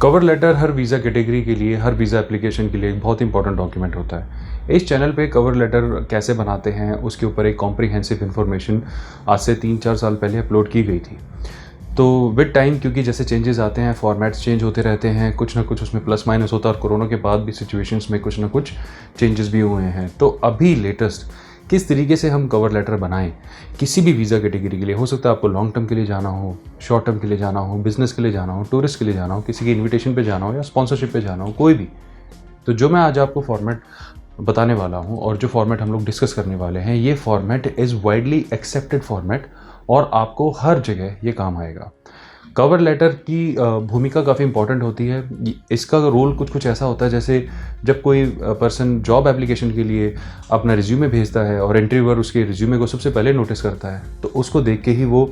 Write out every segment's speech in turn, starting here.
Cover letter हर visa category के लिए, हर visa application के लिए एक बहुत इंपॉर्टेंट डॉक्यूमेंट होता है। इस चैनल पे कवर लेटर कैसे बनाते हैं उसके ऊपर एक कॉम्प्रिहेंसिव इन्फॉर्मेशन आज से 3-4 साल पहले अपलोड की गई थी। तो विद टाइम, क्योंकि जैसे चेंजेस आते हैं, फॉर्मेट्स चेंज होते रहते हैं, कुछ ना कुछ उसमें प्लस माइनस होता है और कोरोना के बाद भी सिचुएशंस में कुछ ना कुछ चेंजेस भी हुए हैं। तो अभी लेटेस्ट किस तरीके से हम कवर लेटर बनाएं किसी भी वीज़ा कैटेगरी के लिए, हो सकता है आपको लॉन्ग टर्म के लिए जाना हो, शॉर्ट टर्म के लिए जाना हो, बिजनेस के लिए जाना हो, टूरिस्ट के लिए जाना हो, किसी की इन्विटेशन पे जाना हो या स्पॉन्सरशिप पे जाना हो, कोई भी। तो जो मैं आज आपको फॉर्मेट बताने वाला हूँ और जो फॉर्मेट हम लोग डिस्कस करने वाले हैं, ये format is widely accepted format और आपको हर जगह ये काम आएगा। कवर लेटर की भूमिका काफ़ी इंपॉर्टेंट होती है। इसका रोल कुछ ऐसा होता है जैसे जब कोई पर्सन जॉब एप्लीकेशन के लिए अपना रिज्यूमे भेजता है और इंटरव्यूअर उसके रिज्यूमे को सबसे पहले नोटिस करता है, तो उसको देख के ही वो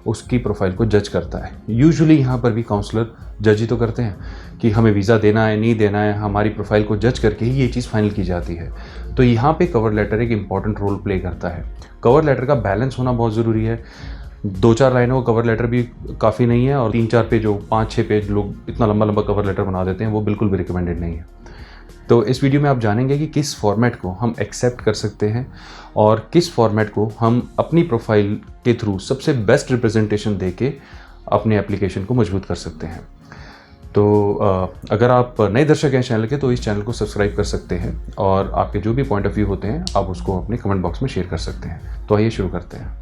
उसकी प्रोफाइल को जज करता है। यूजुअली यहाँ पर भी काउंसलर जज ही तो करते हैं कि हमें वीज़ा देना है नहीं देना है, हमारी प्रोफाइल को जज करके ही ये चीज़ फाइनल की जाती है। तो यहाँ पे कवर लेटर एक इम्पॉर्टेंट रोल प्ले करता है। कवर लेटर का बैलेंस होना बहुत ज़रूरी है। 2-4 लाइनों का कवर लेटर भी काफ़ी नहीं है और 3-4 पेज, 5-6 पेज लोग इतना लंबा लंबा कवर लेटर बना देते हैं, वो बिल्कुल भी रिकमेंडेड नहीं है। तो इस वीडियो में आप जानेंगे कि किस फॉर्मेट को हम एक्सेप्ट कर सकते हैं और किस फॉर्मेट को हम अपनी प्रोफाइल के थ्रू सबसे बेस्ट रिप्रेजेंटेशन देके अपने एप्लीकेशन को मजबूत कर सकते हैं। तो अगर आप नए दर्शक हैं चैनल के, तो इस चैनल को सब्सक्राइब कर सकते हैं और आपके जो भी पॉइंट ऑफ व्यू होते हैं आप उसको अपने कमेंट बॉक्स में शेयर कर सकते हैं। तो आइए शुरू करते हैं।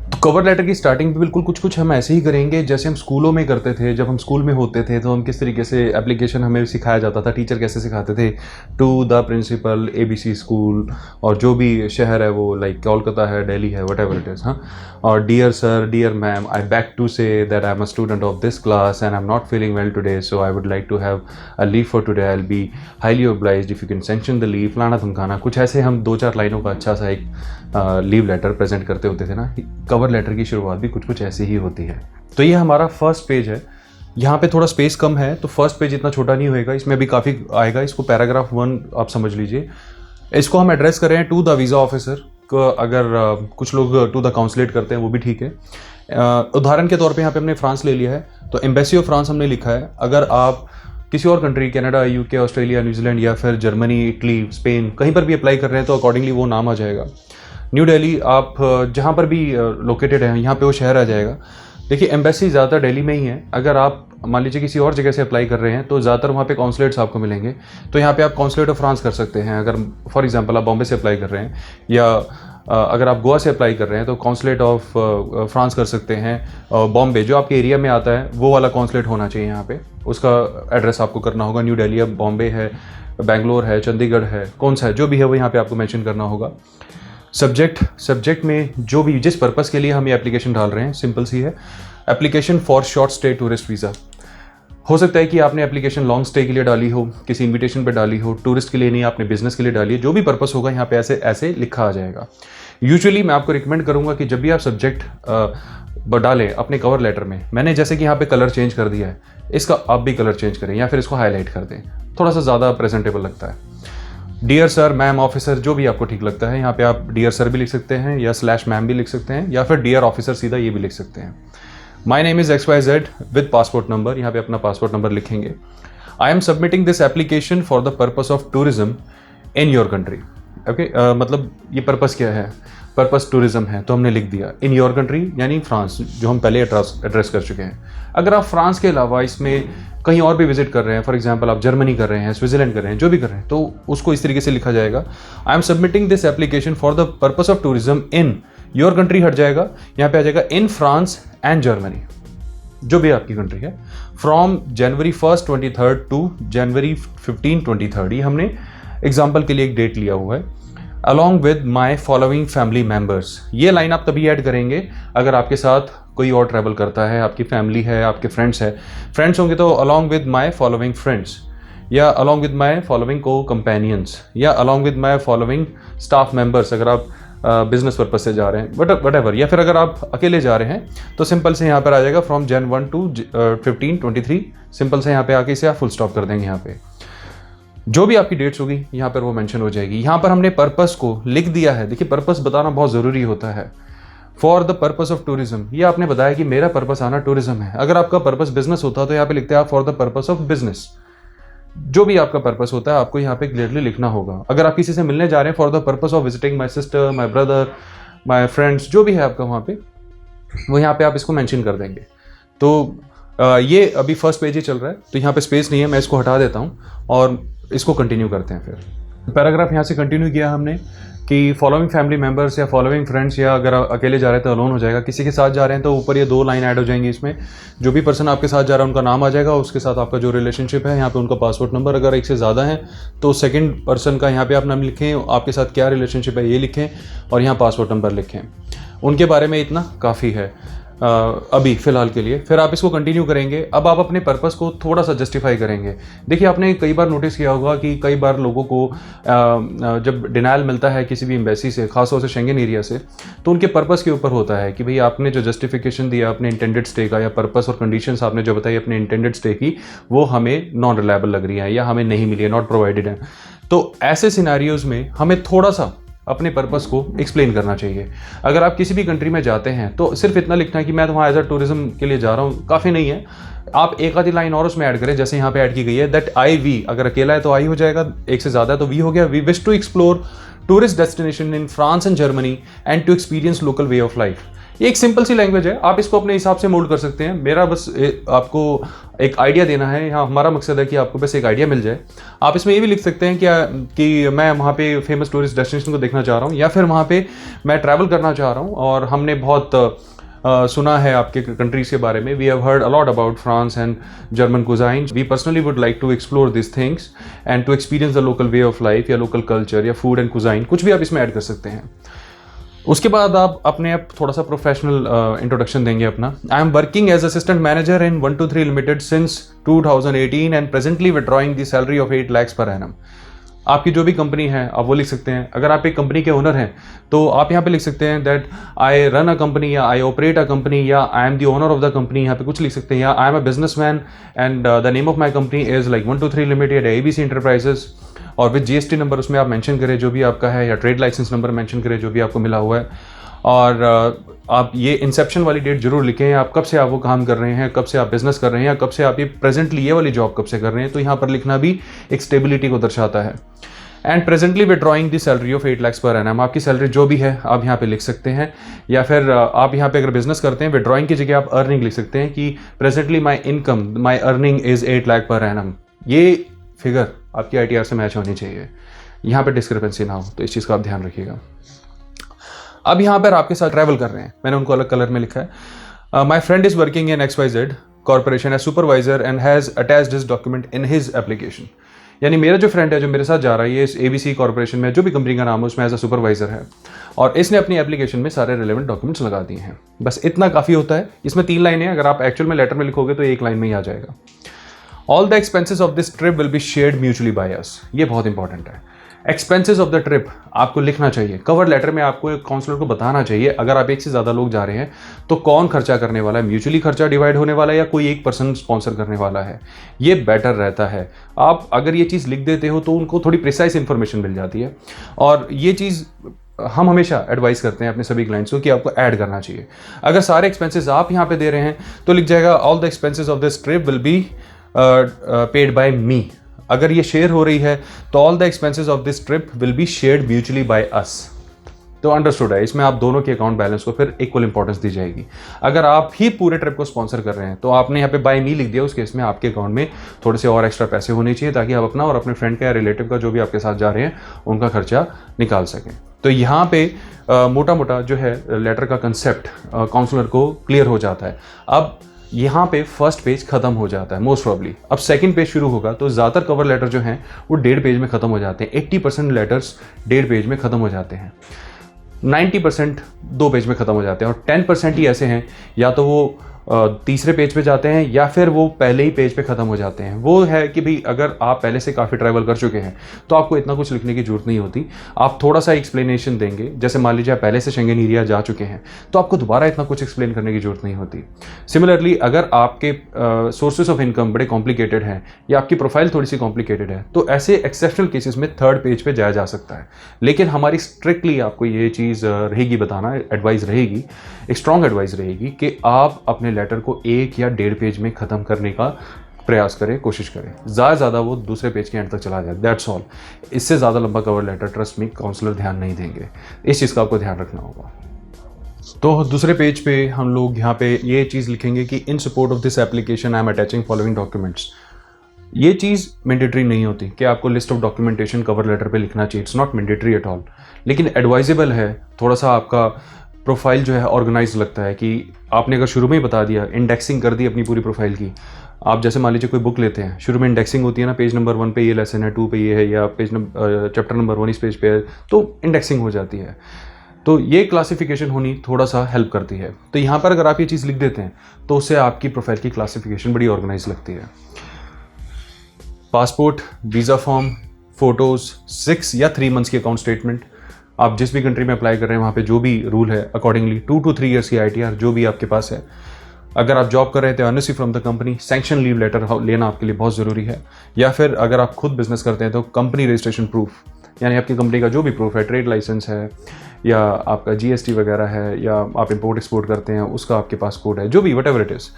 तो कवर लेटर की स्टार्टिंग भी बिल्कुल कुछ हम ऐसे ही करेंगे जैसे हम स्कूलों में करते थे। जब हम स्कूल में होते थे तो हम किस तरीके से एप्लीकेशन हमें सिखाया जाता था, टीचर कैसे सिखाते थे, to the principal ABC school, और जो भी शहर है वो लाइक कोलकाता है, दिल्ली है, वट एवर इट इज़। हाँ, और dear sir, dear ma'am, I beg to say that I am a student of this class and I am not feeling well today, so I would like to have a leave for today, I will be highly obliged if you can sanction the leave, फलाना धमकाना। कुछ ऐसे हम 2-4 लाइनों का अच्छा सा एक लीव लेटर प्रेजेंट करते होते थे ना। कवर लेटर की शुरुआत भी कुछ ऐसे ही होती है। तो ये हमारा फर्स्ट पेज है। यहाँ पे थोड़ा स्पेस कम है तो फर्स्ट पेज इतना छोटा नहीं होएगा, इसमें भी काफ़ी आएगा। इसको पैराग्राफ 1 आप समझ लीजिए। इसको हम एड्रेस कर रहे हैं टू द वीज़ा ऑफिसर। अगर कुछ लोग टू द काउंसलेट करते हैं वो भी ठीक है। उदाहरण के तौर पे यहाँ पे हमने फ्रांस ले लिया है तो एम्बेसी ऑफ फ्रांस हमने लिखा है। अगर आप किसी और country, Canada, UK, Australia, New Zealand या फिर जर्मनी, इटली, स्पेन, कहीं पर भी अप्लाई कर रहे हैं तो अकॉर्डिंगली वो नाम आ जाएगा। न्यू दिल्ली आप जहाँ पर भी लोकेटेड है यहाँ पे वो शहर आ जाएगा। देखिए, एम्बेसी ज़्यादातर दिल्ली में ही है। अगर आप मान लीजिए किसी और जगह से अप्लाई कर रहे हैं तो ज़्यादातर वहाँ पे कॉन्सुलेट्स आपको मिलेंगे। तो यहाँ पे आप कॉन्सुलेट ऑफ फ्रांस कर सकते हैं। अगर फॉर एग्जांपल आप बॉम्बे से अप्लाई कर रहे हैं या अगर आप गोवा से अप्लाई कर रहे हैं तो कॉन्सुलेट ऑफ फ्रांस कर सकते हैं। बॉम्बे जो आपके एरिया में आता है वो वाला कॉन्सुलेट होना चाहिए। यहाँ पे उसका एड्रेस आपको करना होगा। न्यू दिल्ली है, बॉम्बे है, बेंगलोर है, चंडीगढ़ है, कौन सा है, जो भी है वो यहाँ पे आपको मेंशन करना होगा। सब्जेक्ट में जो भी जिस पर्पस के लिए हम ये एप्लीकेशन डाल रहे हैं सिंपल सी है, application for short stay tourist visa. हो सकता है कि आपने एप्लीकेशन लॉन्ग स्टे के लिए डाली हो, किसी इनविटेशन पे डाली हो, टूरिस्ट के लिए नहीं, आपने बिजनेस के लिए डाली है। जो भी पर्पस होगा यहाँ पे ऐसे लिखा आ जाएगा। यूजुअली मैं आपको रिकमेंड करूँगा कि जब भी आप सब्जेक्ट डालें अपने कवर लेटर में, मैंने जैसे कि यहाँ पे कलर चेंज कर दिया है, इसका आप भी कलर चेंज करें या फिर इसको हाईलाइट कर दें, थोड़ा सा ज़्यादा प्रेजेंटेबल लगता है। डियर सर, मैम, ऑफिसर, जो भी आपको ठीक लगता है, यहाँ पे आप डियर सर भी लिख सकते हैं या स्लैश मैम भी लिख सकते हैं या फिर डियर ऑफिसर सीधा ये भी लिख सकते हैं। My name is XYZ with passport number, यहाँ पे अपना पासपोर्ट नंबर लिखेंगे। I am submitting this application for the purpose of tourism in your country. Okay, मतलब ये पर्पस क्या है, पर्पस टूरिज्म है तो हमने लिख दिया। इन योर कंट्री यानी फ्रांस, जो हम पहले एड्रेस कर चुके हैं। अगर आप फ्रांस के अलावा इसमें कहीं और भी विजिट कर रहे हैं, फॉर एग्जांपल आप जर्मनी कर रहे हैं, स्विट्जरलैंड कर रहे हैं, जो भी कर रहे हैं, तो उसको इस तरीके से लिखा जाएगा। I am submitting this application for the purpose of tourism in your country, हट जाएगा, यहाँ पे आ जाएगा इन फ्रांस एंड जर्मनी, जो भी आपकी कंट्री है, from January 1st 23rd to January 15 23rd। ये हमने एग्जाम्पल के लिए एक डेट लिया हुआ है। Along with my following family members, ये लाइन आप तभी ऐड करेंगे अगर आपके साथ कोई और ट्रैवल करता है, आपकी फैमिली है, आपके फ्रेंड्स है। फ्रेंड्स होंगे तो along with my following friends, या अलॉन्ग विद माई फॉलोइंग को कंपेनियंस, या along with my following staff members अगर आप बिजनेस पर्पज से जा रहे हैं, वट एवर। या फिर अगर आप अकेले जा रहे हैं तो सिंपल से यहाँ पर आ जाएगा फ्रॉम Jan 1 टू 15 23। सिंपल से यहाँ पे आके इसे आप फुल स्टॉप कर देंगे। यहाँ पे जो भी आपकी डेट्स होगी यहाँ पर वो मेंशन हो जाएगी। यहाँ पर हमने पर्पस को लिख दिया है। देखिए, पर्पस बताना बहुत ज़रूरी होता है। For the purpose of tourism, ये आपने बताया कि मेरा पर्पस आना टूरिज्म है। अगर आपका पर्पस बिजनेस होता तो यहाँ पे लिखते हैं आप for the purpose of business. जो भी आपका पर्पस होता है आपको यहाँ पे क्लियरली लिखना होगा। अगर आप किसी से मिलने जा रहे हैं for the purpose of visiting my sister, my brother, my friends, जो भी है आपका वहाँ पे, वो यहाँ पे आप इसको मेंशन कर देंगे। तो ये अभी फर्स्ट पेज ही चल रहा है तो यहाँ पे स्पेस नहीं है, मैं इसको हटा देता हूँ और इसको कंटिन्यू करते हैं। फिर पैराग्राफ यहाँ से कंटिन्यू किया हमने कि फॉलोइंग फैमिली मेंबर्स या फॉलोइंग फ्रेंड्स, या अगर अकेले जा रहे हैं तो अलोन हो जाएगा, किसी के साथ जा रहे हैं तो ऊपर ये 2 लाइन ऐड हो जाएंगी। इसमें जो भी पर्सन आपके साथ जा रहा है उनका नाम आ जाएगा, उसके साथ आपका जो रिलेशनशिप है, यहाँ पे उनका पासपोर्ट नंबर, अगर एक से ज़्यादा है तो सेकंड पर्सन का यहाँ पे आप नाम लिखें, आपके साथ क्या रिलेशनशिप है ये लिखें और यहाँ पासपोर्ट नंबर लिखें। उनके बारे में इतना काफ़ी है अभी फ़िलहाल के लिए। फिर आप इसको कंटिन्यू करेंगे। अब आप अपने पर्पस को थोड़ा सा जस्टिफाई करेंगे। देखिए, आपने कई बार नोटिस किया होगा कि कई बार लोगों को जब डिनायल मिलता है किसी भी एम्बेसी से, खासतौर से शेंगन एरिया से, तो उनके पर्पस के ऊपर होता है कि भाई आपने जो जस्टिफिकेशन दिया अपने इंटेंडेड स्टे का, या पर्पस और कंडीशंस आपने जो बताई अपने इंटेंडेड स्टे की, वो हमें नॉन रिलायबल लग रही है या हमें नहीं मिली है, नॉट प्रोवाइडेड है। तो ऐसे सिनेरियोज़ में हमें थोड़ा सा अपने पर्पस को एक्सप्लेन करना चाहिए। अगर आप किसी भी कंट्री में जाते हैं तो सिर्फ इतना लिखना है कि मैं तो वहाँ एज अ टूरिज्म के लिए जा रहा हूँ, काफ़ी नहीं है। आप एक आधी लाइन और उसमें ऐड करें, जैसे यहाँ पे ऐड की गई है दैट आई वी, अगर अकेला है तो आई हो जाएगा, एक से ज़्यादा है तो वी हो गया। We wish to explore tourist destination in France and Germany and to experience local way of life. ये एक सिंपल सी लैंग्वेज है, आप इसको अपने हिसाब से मोल्ड कर सकते हैं। मेरा बस आपको एक आइडिया देना है, यहाँ हमारा मकसद है कि आपको बस एक आइडिया मिल जाए। आप इसमें ये भी लिख सकते हैं कि मैं वहाँ पे फेमस टूरिस्ट डेस्टिनेशन को देखना चाह रहा हूँ, या फिर वहाँ पे मैं ट्रैवल करना चाह रहा हूँ और हमने बहुत सुना है आपके कंट्रीज के बारे में। We have heard a lot about France and German cuisine. We personally would like to explore this things and to experience the local way of life, या लोकल कल्चर, या फूड एंड कुजाइन, कुछ भी आप इसमें add कर सकते हैं। उसके बाद आप अपने आप थोड़ा सा प्रोफेशनल इंट्रोडक्शन देंगे अपना। I am working as assistant manager in 123 limited since 2018 and presently withdrawing the salary of 8 lakhs per annum. आपकी जो भी कंपनी है आप वो लिख सकते हैं। अगर आप एक कंपनी के ओनर हैं तो आप यहाँ पे लिख सकते हैं that I run a company, या आई ऑपरेट अ कंपनी, या I am the owner of the company, यहाँ पे कुछ लिख सकते हैं, या आई am a businessman and the name of my company is like 123 limited ABC enterprises, और विद GST नंबर उसमें आप मेंशन करें जो भी आपका है, या ट्रेड लाइसेंस नंबर मेंशन करें जो भी आपको मिला हुआ है। और आप ये इंसेप्शन वाली डेट जरूर लिखें, आप कब से आप वो काम कर रहे हैं, कब से आप बिजनेस कर रहे हैं, या कब से आप ये प्रेजेंटली ये वाली जॉब कब से कर रहे हैं। तो यहाँ पर लिखना भी एक स्टेबिलिटी को दर्शाता है। And presently withdrawing the salary of 8 lakhs per annum, आपकी सैलरी जो भी है आप यहाँ पे लिख सकते हैं। या फिर आप यहाँ पे अगर बिजनेस करते हैं विड्रॉइंग की जगह आप अर्निंग लिख सकते हैं कि presently my income, my earning is 8 lakh per annum. ये फिगर आपकी ITR से मैच होनी चाहिए, यहाँ पे डिस्क्रिपेंसी ना हो, तो इस चीज़ का आप ध्यान रखिएगा। अब यहाँ पर आपके साथ ट्रैवल कर रहे हैं, मैंने उनको अलग कलर में लिखा है। My friend is working in XYZ corporation as supervisor and has attached this document in his application. यानी मेरा जो फ्रेंड है जो मेरे साथ जा रहा है, ये इस ABC कॉर्पोरेशन में जो भी कंपनी का नाम है उसमें एज अ सुपरवाइजर है, और इसने अपनी एप्लीकेशन में सारे रिलेवेंट डॉक्यूमेंट्स लगा दिए हैं। बस इतना काफ़ी होता है। इसमें 3 लाइनें, अगर आप एक्चुअल में लेटर में लिखोगे तो 1 लाइन में ही आ जाएगा। All the expenses of this trip will be shared mutually by अस। ये बहुत इंपॉर्टेंट है। एक्सपेंसेस ऑफ द ट्रिप आपको लिखना चाहिए कवर लेटर में, आपको काउंसलर को बताना चाहिए अगर आप एक से ज़्यादा लोग जा रहे हैं तो कौन खर्चा करने वाला है, म्यूचुअली खर्चा डिवाइड होने वाला है या कोई एक पर्सन स्पॉन्सर करने वाला है। ये बेटर रहता है। आप अगर ये चीज़ लिख देते हो तो उनको थोड़ी प्रिसाइज इंफॉर्मेशन मिल जाती है, और ये चीज़ हम हमेशा एडवाइस करते हैं अपने सभी क्लाइंट्स को कि आपको ऐड करना चाहिए। अगर सारे एक्सपेंसेस आप यहाँ पे दे रहे हैं तो लिख जाएगा all the expenses of this trip will be paid by me. अगर ये शेयर हो रही है तो all the expenses of this trip will be shared mutually by us. तो अंडरस्टूड है, इसमें आप दोनों के अकाउंट बैलेंस को फिर इक्वल इंपॉर्टेंस दी जाएगी। अगर आप ही पूरे ट्रिप को स्पॉन्सर कर रहे हैं तो आपने यहाँ पे बाय मी लिख दिया, उस केस में आपके अकाउंट में थोड़े से और एक्स्ट्रा पैसे होने चाहिए ताकि आप अपना और अपने फ्रेंड का या रिलेटिव का जो भी आपके साथ जा रहे हैं उनका खर्चा निकाल सकें। तो यहाँ पे मोटा मोटा जो है लेटर का कंसेप्ट काउंसलर को क्लियर हो जाता है। अब यहाँ पे फर्स्ट पेज खत्म हो जाता है मोस्ट प्रॉब्ली। अब सेकंड पेज शुरू होगा तो ज़्यादातर कवर लेटर जो हैं वो 1.5 पेज में ख़त्म हो जाते हैं। 80% लेटर्स 1.5 पेज में ख़त्म हो जाते हैं, 90% 2 पेज में ख़त्म हो जाते हैं, और 10% ही ऐसे हैं या तो वो तीसरे पेज पे जाते हैं या फिर वो पहले ही पेज पे ख़त्म हो जाते हैं। वो है कि भाई अगर आप पहले से काफ़ी ट्रैवल कर चुके हैं तो आपको इतना कुछ लिखने की जरूरत नहीं होती। आप थोड़ा सा एक्सप्लेनेशन देंगे, जैसे मान लीजिए आप पहले से शेंगेन एरिया जा चुके हैं तो आपको दोबारा इतना कुछ एक्सप्लेन करने की जरूरत नहीं होती। सिमिलरली अगर आपके सोर्सेज ऑफ इनकम बड़े कॉम्प्लिकेटेड हैं या आपकी प्रोफाइल थोड़ी सी कॉम्प्लिकेटेड है तो ऐसे एक्सेप्शनल केसेस में थर्ड पेज पे जाया जा सकता है। लेकिन हमारी स्ट्रिक्टली आपको ये चीज़ रहेगी बताना, एडवाइस रहेगी, एक स्ट्रॉन्ग एडवाइस रहेगी कि आप अपने लेटर को 1 या 1.5 पेज में ख़त्म करने का प्रयास करें, कोशिश करें। ज़्यादा वो दूसरे पेज के एंड तक चला जाए, दैट्स ऑल। इससे ज़्यादा लंबा कवर लेटर ट्रस्ट में काउंसलर ध्यान नहीं देंगे। इस चीज़ का आपको ध्यान रखना होगा। तो दूसरे पेज पे हम लोग यहाँ पे ये चीज़ लिखेंगे कि in support of this application I am attaching following documents. ये चीज़ मैंडेटरी नहीं होती कि आपको list of documentation cover letter पे लिखना चाहिए, it's not mandatory at all. लेकिन एडवाइजेबल है, थोड़ा सा आपका प्रोफाइल जो है ऑर्गेनाइज लगता है कि आपने अगर शुरू में ही बता दिया, इंडेक्सिंग कर दी अपनी पूरी प्रोफाइल की। आप जैसे मान लीजिए कोई बुक लेते हैं, शुरू में इंडेक्सिंग होती है ना, पेज नंबर 1 पे ये लेसन है, 2 पे ये है, या पेज नंबर चैप्टर नंबर 1 इस पेज पे है, तो इंडेक्सिंग हो जाती है। तो ये क्लासिफिकेशन होनी थोड़ा सा हेल्प करती है। तो यहाँ पर अगर आप ये चीज़ लिख देते हैं तो उससे आपकी प्रोफाइल की क्लासिफिकेशन बड़ी ऑर्गेनाइज लगती है। पासपोर्ट, वीज़ा फॉर्म, फोटोज़, 6 या 3 मंथ्स की अकाउंट स्टेटमेंट, आप जिस भी कंट्री में अप्लाई कर रहे हैं वहाँ पे जो भी रूल है अकॉर्डिंगली, 2 to 3 ईयर्स की ITR जो भी आपके पास है। अगर आप जॉब कर रहे थे, NOC from the company, sanction leave letter लेना आपके लिए बहुत ज़रूरी है। या फिर अगर आप खुद बिजनेस करते हैं तो कंपनी रजिस्ट्रेशन प्रूफ, यानी आपकी कंपनी का जो भी प्रूफ है, ट्रेड लाइसेंस है या आपका GST वगैरह है, या आप इंपोर्ट एक्सपोर्ट करते हैं उसका आपके पास कोड है, जो भी वट एवर इट इज़।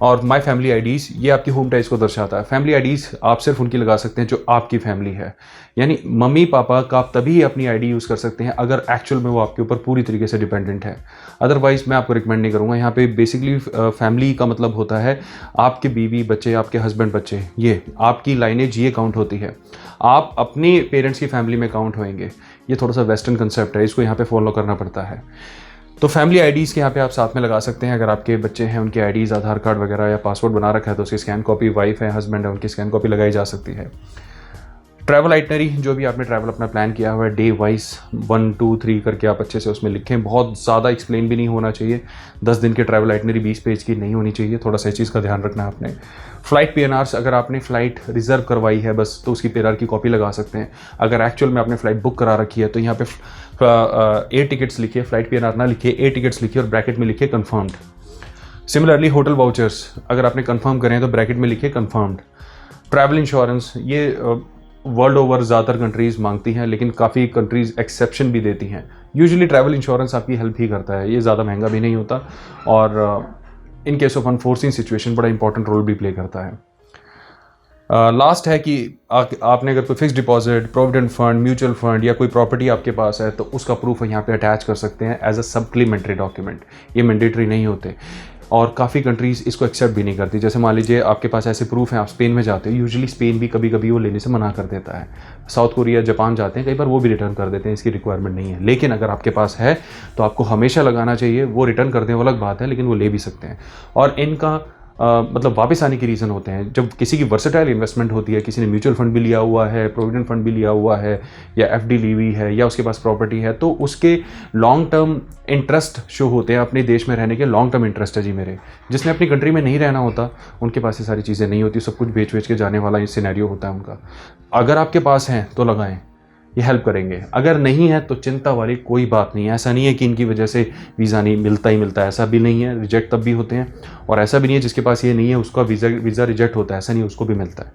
और माई फैमिली IDs, ये आपकी होम टाइज को दर्शाता है। फैमिली IDs आप सिर्फ उनकी लगा सकते हैं जो आपकी फैमिली है, यानी मम्मी पापा का आप तभी अपनी ID यूज़ कर सकते हैं अगर एक्चुअल में वो आपके ऊपर पूरी तरीके से डिपेंडेंट है। अदरवाइज मैं आपको रिकमेंड नहीं करूँगा। यहाँ पे बेसिकली फैमिली का मतलब होता है आपके बीवी बच्चे, आपके हस्बैंड बच्चे, ये आपकी लाइनेज ये काउंट होती है। आप अपने पेरेंट्स की फैमिली में काउंट होएंगे। ये थोड़ा सा वेस्टर्न कंसेप्ट है, इसको यहाँ पे फॉलो करना पड़ता है। तो फैमिली IDs के यहाँ पे आप साथ में लगा सकते हैं। अगर आपके बच्चे हैं, उनके IDs, आधार कार्ड वगैरह या पासपोर्ट बना रखा है तो उसकी स्कैन कॉपी, वाइफ है, हस्बैंड है, उनकी स्कैन कॉपी लगाई जा सकती है। ट्रैवल आइटनरी, जो भी आपने ट्रैवल अपना प्लान किया हुआ है, डे वाइज 1 2 3 करके आप अच्छे से उसमें लिखें। बहुत ज़्यादा एक्सप्लेन भी नहीं होना चाहिए। 10 दिन के ट्रैवल आइटनरी 20 पेज की नहीं होनी चाहिए, थोड़ा सा इस चीज़ का ध्यान रखना है आपने। फ़्लाइट PNRs, अगर आपने फ़्लाइट रिजर्व करवाई है बस तो उसकी PNR की कॉपी लगा सकते हैं। अगर एक्चुअल में आपने फ़्लाइट बुक करा रखी है तो यहाँ पे A टिकट्स लिखिए, फ़्लाइट PNR ना लिखिए, A टिकट्स लिखिए और ब्रैकेट में लिखिए कन्फर्म्ड। सिमिलरली होटल वाउचर्स, अगर आपने कन्फर्म करें तो ब्रैकेट में लिखिए कन्फर्म्ड। ट्रैवल इंश्योरेंस, ये वर्ल्ड ओवर ज़्यादातर कंट्रीज़ मांगती हैं, लेकिन काफ़ी कंट्रीज़ एक्सेप्शन भी देती हैं। यूजुअली ट्रैवल इंश्योरेंस आपकी हेल्प ही करता है, ये ज़्यादा महंगा भी नहीं होता और in case of enforcing situation बड़ा इंपॉर्टेंट रोल भी प्ले करता है। लास्ट है कि आपने अगर कोई fix deposit, provident fund, mutual fund या कोई प्रॉपर्टी आपके पास है तो उसका प्रूफ यहाँ पे अटैच कर सकते हैं एज अ सप्लीमेंट्री डॉक्यूमेंट। ये मैंडेटरी नहीं होते और काफ़ी कंट्रीज़ इसको एक्सेप्ट भी नहीं करती। जैसे मान लीजिए आपके पास ऐसे प्रूफ हैं, आप स्पेन में जाते हैं, यूजुअली स्पेन भी कभी कभी वो लेने से मना कर देता है। साउथ कोरिया, जापान जाते हैं, कई बार वो भी रिटर्न कर देते हैं, इसकी रिक्वायरमेंट नहीं है। लेकिन अगर आपके पास है तो आपको हमेशा लगाना चाहिए। वो रिटर्न कर दें वो अलग बात है, लेकिन वो ले भी सकते हैं। और इनका मतलब वापस आने के रीज़न होते हैं जब किसी की वर्सेटाइल इन्वेस्टमेंट होती है, किसी ने म्यूचुअल फंड भी लिया हुआ है, प्रोविडेंट फंड भी लिया हुआ है, या FD ली हुई है, या उसके पास प्रॉपर्टी है, तो उसके लॉन्ग टर्म इंटरेस्ट शो होते हैं। अपने देश में रहने के लॉन्ग टर्म इंटरेस्ट है जी मेरे। जिसने अपनी कंट्री में नहीं रहना होता उनके पास ये सारी चीज़ें नहीं होती, सब कुछ बेच के जाने वाला ये सिनेरियो होता है उनका। अगर आपके पास हैं तो लगाएं, ये हेल्प करेंगे। अगर नहीं है तो चिंता वाली कोई बात नहीं है। ऐसा नहीं है कि इनकी वजह से वीज़ा नहीं मिलता ही मिलता है, ऐसा भी नहीं है। रिजेक्ट तब भी होते हैं, और ऐसा भी नहीं है जिसके पास ये नहीं है उसका वीज़ा रिजेक्ट होता है, ऐसा नहीं है, उसको भी मिलता है।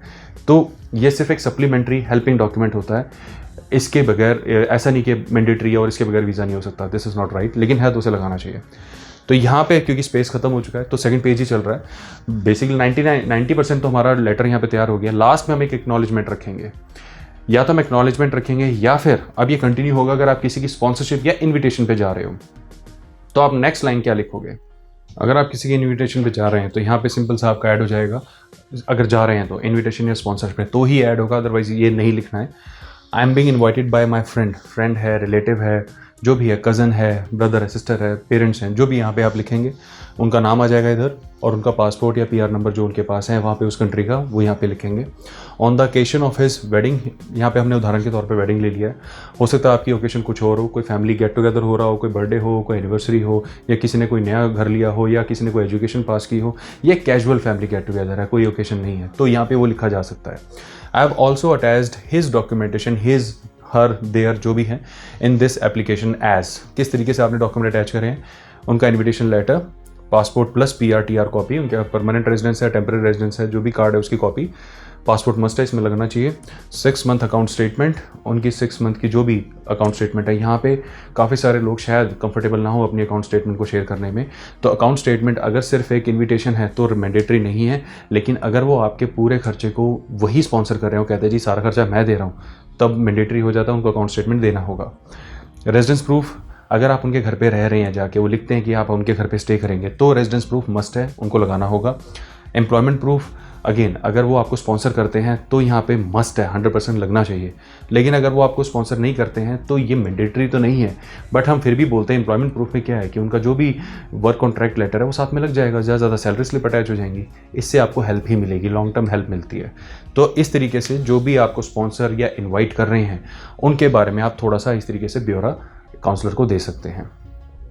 तो ये सिर्फ एक सप्लीमेंट्री हेल्पिंग डॉक्यूमेंट होता है। इसके बगैर ऐसा नहीं कि मैंडेटरी है और इसके बगैर वीज़ा नहीं हो सकता, दिस इज़ नॉट राइट। लेकिन है तो उसे लगाना चाहिए। तो यहाँ पे क्योंकि स्पेस खत्म हो चुका है तो सेकंड पेज ही चल रहा है। बेसिकली 90% तो हमारा लेटर यहाँ पे तैयार हो गया। लास्ट में हम एक एक्नॉलेजमेंट रखेंगे, या तो हम एक्नॉलेजमेंट रखेंगे या फिर अब ये कंटिन्यू होगा अगर आप किसी की स्पॉन्सरशिप या इनविटेशन पे जा रहे हो तो आप नेक्स्ट लाइन क्या लिखोगे। अगर आप किसी की इनविटेशन पे जा रहे हैं तो यहाँ पे सिंपल सा आपका ऐड हो जाएगा। अगर जा रहे हैं तो इनविटेशन या स्पॉन्सरशिप पे तो ही ऐड होगा, अदरवाइज ये नहीं लिखना है। I am being invited bye my friend, friend है, रिलेटिव है, जो भी है, कज़न है, ब्रदर है, सिस्टर है, पेरेंट्स हैं, जो भी यहाँ पे आप लिखेंगे। उनका नाम आ जाएगा इधर और उनका पासपोर्ट या पीआर नंबर जो उनके पास है वहाँ पे उस कंट्री का वो यहाँ पे लिखेंगे। On the occasion of his wedding, यहाँ पे हमने उदाहरण के तौर पे वेडिंग ले लिया है, हो सकता है आपकी ओकेशन कुछ और हो, कोई फैमिली गेट टुगेदर हो रहा हो, कोई बर्थडे हो, कोई एनिवर्सरी हो, या किसी ने कोई नया घर लिया हो, या किसी ने कोई एजुकेशन पास की हो, ये कैजुअल फैमिली गेट टुगेदर है, कोई ओकेशन नहीं है, तो यहाँ पे वो लिखा जा सकता है। I have also attached his documentation, his her their जो भी है इन दिस एप्लीकेशन एज, किस तरीके से आपने डॉक्यूमेंट अटैच करें, उनका invitation letter, passport plus PR TR copy, उनका परमानेंट रेजिडेंस है, टेम्पररी रेजिडेंस है, जो भी कार्ड है उसकी कॉपी, पासपोर्ट मस्ट है, इसमें लगना चाहिए, 6 मंथ अकाउंट स्टेटमेंट, उनकी 6 मंथ की जो भी अकाउंट स्टेटमेंट है। यहाँ पे काफ़ी सारे लोग शायद कंफर्टेबल ना हो अपनी अकाउंट स्टेटमेंट को शेयर करने में, तो अकाउंट स्टेटमेंट अगर सिर्फ एक इन्विटेशन है तो मैंडेटरी नहीं है, लेकिन अगर वो आपके पूरे खर्चे को वही स्पॉन्सर कर रहे हो, कहते हैं जी सारा खर्चा मैं दे रहा हूँ, तब मैंडेटरी हो जाता है, उनको अकाउंट स्टेटमेंट देना होगा। रेजिडेंस प्रूफ, अगर आप उनके घर पे रह रहे हैं जाके, वो लिखते हैं कि आप उनके घर पे स्टे करेंगे, तो रेजिडेंस प्रूफ मस्ट है, उनको लगाना होगा। एम्प्लॉयमेंट प्रूफ, अगेन अगर वो आपको स्पॉन्सर करते हैं तो यहाँ पे मस्ट है, 100% लगना चाहिए, लेकिन अगर वो आपको स्पॉन्सर नहीं करते हैं तो ये मैंडेटरी तो नहीं है, बट हम फिर भी बोलते हैं एम्प्लॉयमेंट प्रूफ में क्या है कि उनका जो भी वर्क कॉन्ट्रैक्ट लेटर है वो साथ में लग जाएगा, ज़्यादा सैलरी स्लिप अटैच हो जाएंगी, इससे आपको हेल्प ही मिलेगी, लॉन्ग टर्म हेल्प मिलती है। तो इस तरीके से जो भी आपको स्पॉन्सर या इन्वाइट कर रहे हैं उनके बारे में आप थोड़ा सा इस तरीके से ब्यौरा काउंसलर को दे सकते हैं।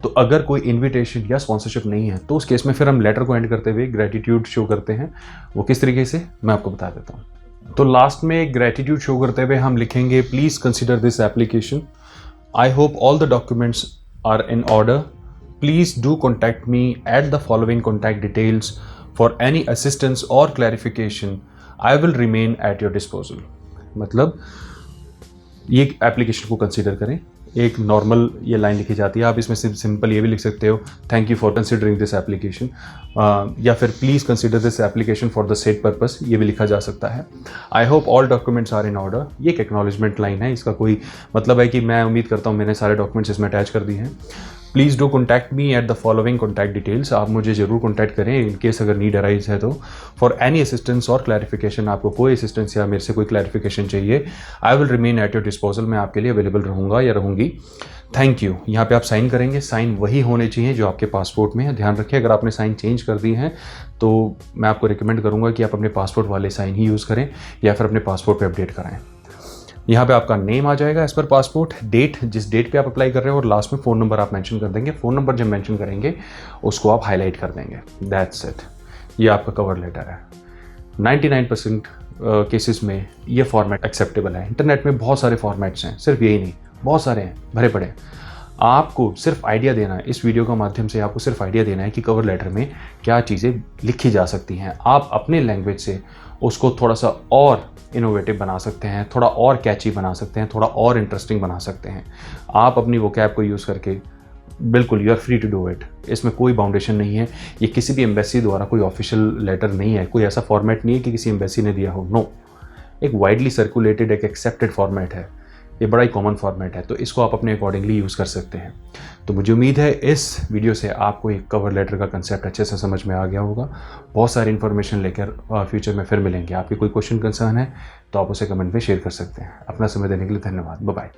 तो अगर कोई इनविटेशन या स्पॉन्सरशिप नहीं है तो उस केस में फिर हम लेटर को एंड करते हुए ग्रेटिट्यूड शो करते हैं, वो किस तरीके से मैं आपको बता देता हूँ। तो लास्ट में ग्रेटिट्यूड शो करते हुए हम लिखेंगे, please consider this application, I hope all the documents are in order, please do contact me at the following contact details for any assistance और clarification, I will remain at your disposal. मतलब ये application को consider करें, एक normal ये line लिखी जाती है, आप इसमें सिंपल ये भी लिख सकते हो, thank you for considering this application, या फिर please consider this application for the set purpose, ये भी लिखा जा सकता है। I hope all documents are in order, ये एक एक्नॉलेजमेंट लाइन है, इसका कोई मतलब है कि मैं उम्मीद करता हूँ मैंने सारे डॉक्यूमेंट्स इसमें अटैच कर दिए हैं। Please do contact me at the following contact details, आप मुझे ज़रूर कॉन्टैक्ट करें इन केस अगर नीड अराइज है तो। फॉर एनी असिस्टेंस और क्लैरिफिकेशन, आपको कोई असिस्टेंस या मेरे से कोई क्लैरिफिकेशन चाहिए, आई will remain at your disposal, मैं आपके लिए अवेलेबल रहूँगा या रहूँगी। Thank you. यहाँ पे आप साइन करेंगे, साइन वही होने चाहिए जो आपके पासपोर्ट में है, ध्यान रखिए अगर आपने साइन चेंज कर दी है तो मैं आपको रिकमेंड करूँगा कि आप अपने पासपोर्ट वाले साइन ही यूज़ करें या फिर अपने पासपोर्ट पे अपडेट कराएं। यहाँ पे आपका नेम आ जाएगा एज पर पासपोर्ट, डेट जिस डेट पे आप अप्लाई कर रहे हैं, और लास्ट में फ़ोन नंबर आप मेंशन कर देंगे। फ़ोन नंबर जब मेंशन करेंगे उसको आप हाईलाइट कर देंगे, दैट्स इट। ये आपका कवर लेटर है। 99% केसेस में ये फॉर्मेट एक्सेप्टेबल है। इंटरनेट में बहुत सारे फॉर्मेट्स हैं, सिर्फ यही नहीं, बहुत सारे हैं भरे पड़े हैं। आपको सिर्फ आइडिया देना है, इस वीडियो के माध्यम से आपको सिर्फ आइडिया देना है कि कवर लेटर में क्या चीज़ें लिखी जा सकती हैं। आप अपने लैंग्वेज से उसको थोड़ा सा और इनोवेटिव बना सकते हैं, थोड़ा और कैची बना सकते हैं, थोड़ा और इंटरेस्टिंग बना सकते हैं। आप अपनी वोकैब को यूज़ करके बिल्कुल you are free to do it, इसमें कोई बाउंडेशन नहीं है। ये किसी भी एम्बेसी द्वारा कोई ऑफिशियल लेटर नहीं है, कोई ऐसा फॉर्मेट नहीं है कि किसी एम्बेसी ने दिया हो, नो। एक वाइडली सर्कुलेटेड, एक एक्सेप्टेड फॉर्मेट है, ये बड़ा ही कॉमन फॉर्मेट है, तो इसको आप अपने अकॉर्डिंगली यूज़ कर सकते हैं। तो मुझे उम्मीद है इस वीडियो से आपको एक कवर लेटर का कंसेप्ट अच्छे से समझ में आ गया होगा। बहुत सारी इन्फॉर्मेशन लेकर फ्यूचर में फिर मिलेंगे। आपके कोई क्वेश्चन कंसर्न है तो आप उसे कमेंट में शेयर कर सकते हैं। अपना समय देने के लिए धन्यवाद। Bye bye.